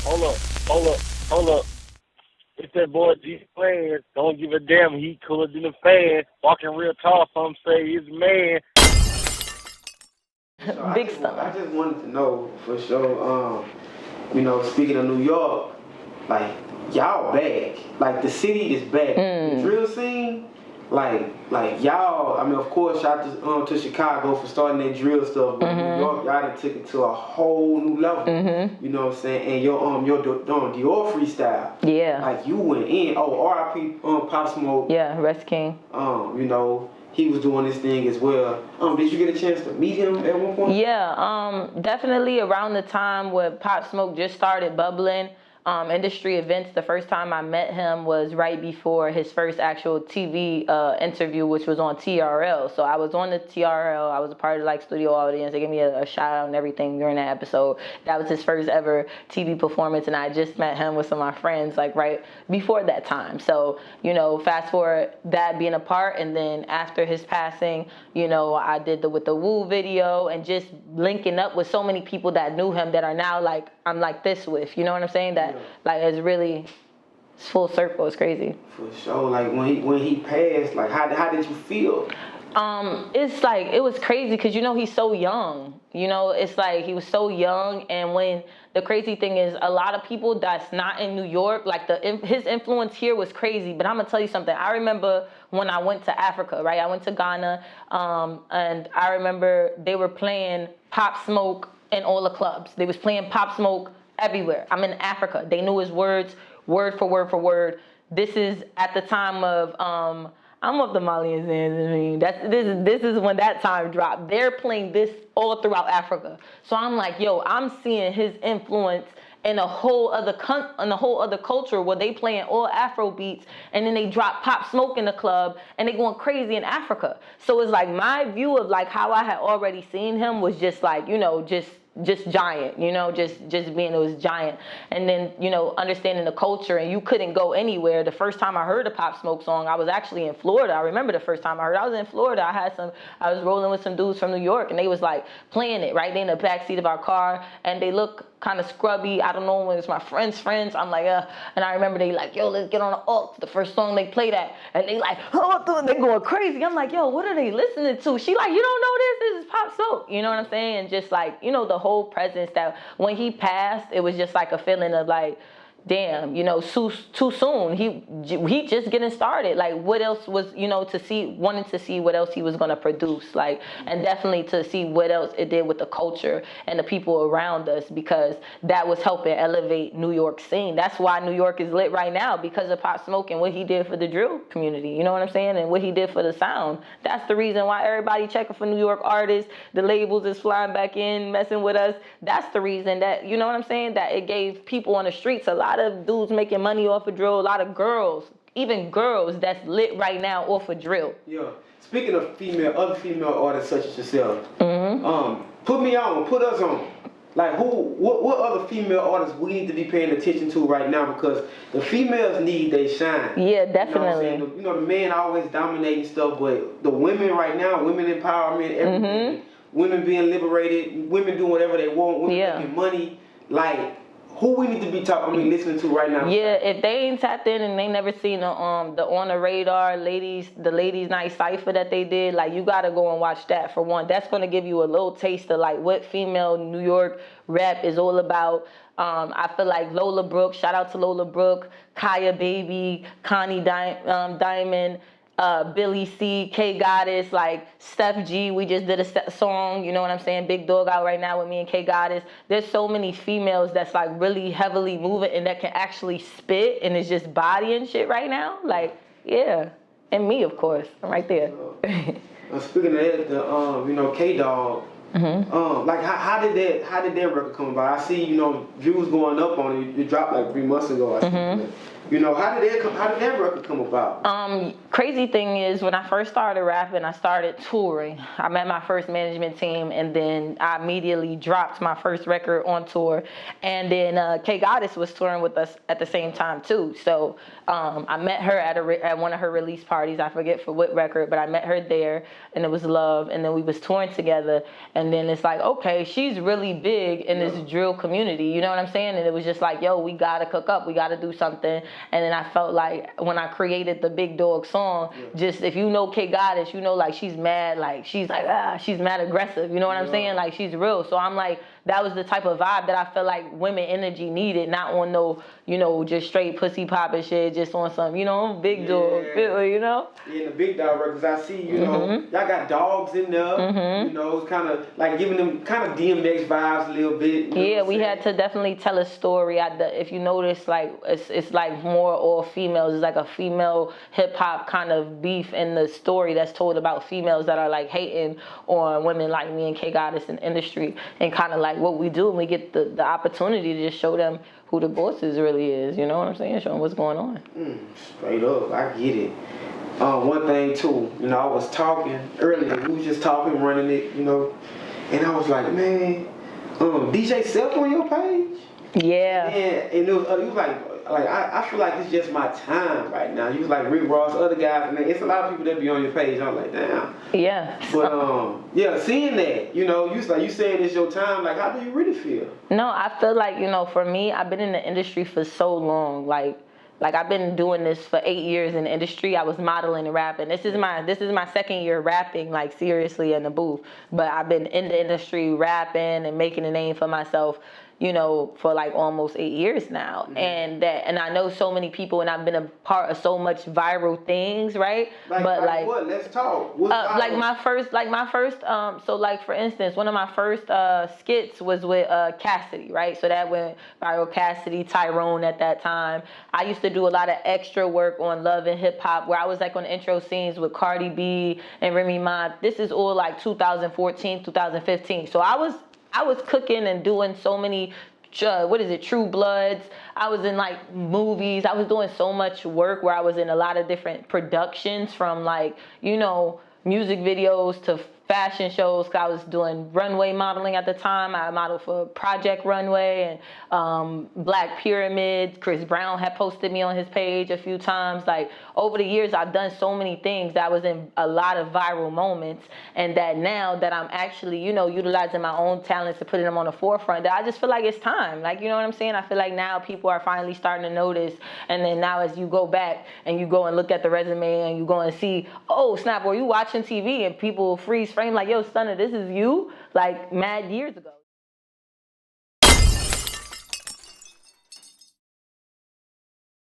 Hold up, hold up, hold up. It's that boy G Plans. Don't give a damn. He cooler than a fan. Walking real tall. Some say he's a man. So Big I Stunna. just wanted to know for sure. Speaking of New York, like y'all back. Like the city is back. The drill scene, like y'all. I mean, of course, shout to Chicago for starting that drill stuff, but New York, y'all done took it to a whole new level. You know what I'm saying? And your Dior freestyle. Yeah. Like you went in. Oh, R.I.P. Pop Smoke. Yeah, Rest King. He was doing this thing as well. Did you get a chance to meet him at one point? Yeah, definitely around the time where Pop Smoke just started bubbling. Industry events, the first time I met him was right before his first actual TV interview, which was on TRL. So I was on the TRL. I was a part of like studio audience. They gave me a shout out and everything during that episode. That was his first ever TV performance, and I just met him with some of my friends like right before that time. So, fast forward that being a part, and then after his passing, I did with the Woo video and just linking up with so many people that knew him that are now like I'm like this with, you know what I'm saying? That like it's really it's full circle. It's crazy. For sure. Like when he passed, like how did you feel? It's like it was crazy because he's so young. It's like he was so young, and when the crazy thing is, a lot of people that's not in New York, like his influence here was crazy. But I'm gonna tell you something. I remember when I went to Africa, right? I went to Ghana, and I remember they were playing Pop Smoke in all the clubs. They was playing Pop Smoke everywhere. I'm in Africa. They knew his words, word for word for word. This is at the time of I'm of the Mali and Zanzibar. This is when that time dropped. They're playing this all throughout Africa. So I'm like, yo, I'm seeing his influence in a whole other culture where they playing all Afro beats, and then they drop Pop Smoke in the club and they going crazy in Africa. So it's like my view of like how I had already seen him was just like, just giant, just being it was giant. And then, understanding the culture, and you couldn't go anywhere. The first time I heard a Pop Smoke song, I was actually in Florida. I remember the first time I was in Florida. I was rolling with some dudes from New York, and they was like playing it right. They in the backseat of our car, and they look kind of scrubby. I don't know when it's my friend's friends. I'm like, and I remember they like, yo, let's get on the aux. The first song they play that, and they like, oh, they going crazy. I'm like, yo, what are they listening to? She like, you don't know this? This is Pop Smoke. You know what I'm saying? And just like, the whole presence that when he passed, it was just like a feeling of like, damn, too soon. He just getting started. Like, what else was, wanting to see what else he was gonna produce, like, and definitely to see what else it did with the culture and the people around us, because that was helping elevate New York scene. That's why New York is lit right now, because of Pop Smoke and what he did for the drill community. You know what I'm saying? And what he did for the sound. That's the reason why everybody checking for New York artists. The labels is flying back in, messing with us. That's the reason that, you know what I'm saying, that it gave people on the streets a lot of dudes making money off of drill, a lot of girls, even girls that's lit right now off of drill. Yeah. Speaking of other female artists such as yourself, put me on, put us on. Like what other female artists we need to be paying attention to right now, because the females need they shine. Yeah, definitely. The men always dominating stuff, but the women right now, women empowerment, everything. Women being liberated, women doing whatever they want, women making money. Like, who we need to be listening to right now? Yeah, if they ain't tapped in and they never seen the On the Radar the ladies night cipher that they did, like, you gotta go and watch that for one. That's gonna give you a little taste of like what female New York rap is all about. I feel like Lola Brooke, shout out to Lola Brooke, Kaya Baby, Connie Diamond, Billy C, K Goddess, like Steph G. We just did a song, you know what I'm saying? Big Dogg out right now with me and K Goddess. There's so many females that's like really heavily moving and that can actually spit, and it's just body and shit right now. Like, yeah. And me, of course. I'm right there. Speaking of that, K Dogg. Like how did that record come about? I see, views going up on it. It dropped like 3 months ago. I see. How did that record come about? Crazy thing is, when I first started rapping, I started touring. I met my first management team, and then I immediately dropped my first record on tour. And then K Goddess was touring with us at the same time too. So I met her at one of her release parties. I forget for what record, but I met her there, and it was love. And then we was touring together. And then it's like, okay, she's really big in this drill community, you know what I'm saying? And it was just like, yo, we gotta cook up, we gotta do something. And then I felt like when I created the Big Dog song, just if you know K Goddess, you know, like she's mad, like she's like, she's mad aggressive, you know what I'm saying? Like she's real. So I'm like, that was the type of vibe that I felt like women energy needed, not on no, you know, just straight pussy popping shit, just on some, you know, Big Dog, you know? Yeah, the Big Dog records, I see, you know, y'all got dogs in there, you know, it's kind of like giving them kind of DMX vibes a little bit. You know Yeah, we had to definitely tell a story. If you notice, like, it's like more all females. It's like a female hip hop kind of beef in the story that's told about females that are like hating on women like me and K Goddess in the industry, and kind of like what we do, and we get the opportunity to just show them who the bosses really is. You know what I'm saying? Show them what's going on. Straight up, I get it. One thing too, you know, I was talking earlier. We was just talking, running it, you know, and I was like, man, DJ Self on your page? Yeah. And it was like I feel like it's just my time right now. You was like Rick Ross, other guys, and it's a lot of people that be on your page. I'm like, damn. Yeah. But yeah, seeing that, you know, you saying it's your time. Like, how do you really feel? No, I feel like, you know, for me, I've been in the industry for so long, like I've been doing this for 8 years in the industry. I was modeling and rapping. This is my second year rapping, like seriously in the booth. But I've been in the industry rapping and making a name for myself, you know, for like almost 8 years now. And I know so many people, and I've been a part of so much viral things, right? Like what? Let's talk. Like my first, so like for instance, one of my first skits was with Cassidy, right? So that went viral. Cassidy, Tyrone at that time. I used to do a lot of extra work on Love and Hip Hop, where I was like on intro scenes with Cardi B and Remy Ma. This is all like 2014, 2015. So I was cooking and doing so many, True Bloods. I was in like movies. I was doing so much work where I was in a lot of different productions, from like, you know, music videos to fashion shows. I was doing runway modeling at the time. I modeled for Project Runway and Black Pyramids. Chris Brown had posted me on his page a few times. Like over the years, I've done so many things that I was in a lot of viral moments, and that now that I'm actually, you know, utilizing my own talents to put them on the forefront, that I just feel like it's time. Like, you know what I'm saying? I feel like now people are finally starting to notice. And then now as you go back and you go and look at the resume and you go and see, oh snap, were you watching TV? And people freeze frame like, yo, Stunna, this is you, like mad years ago.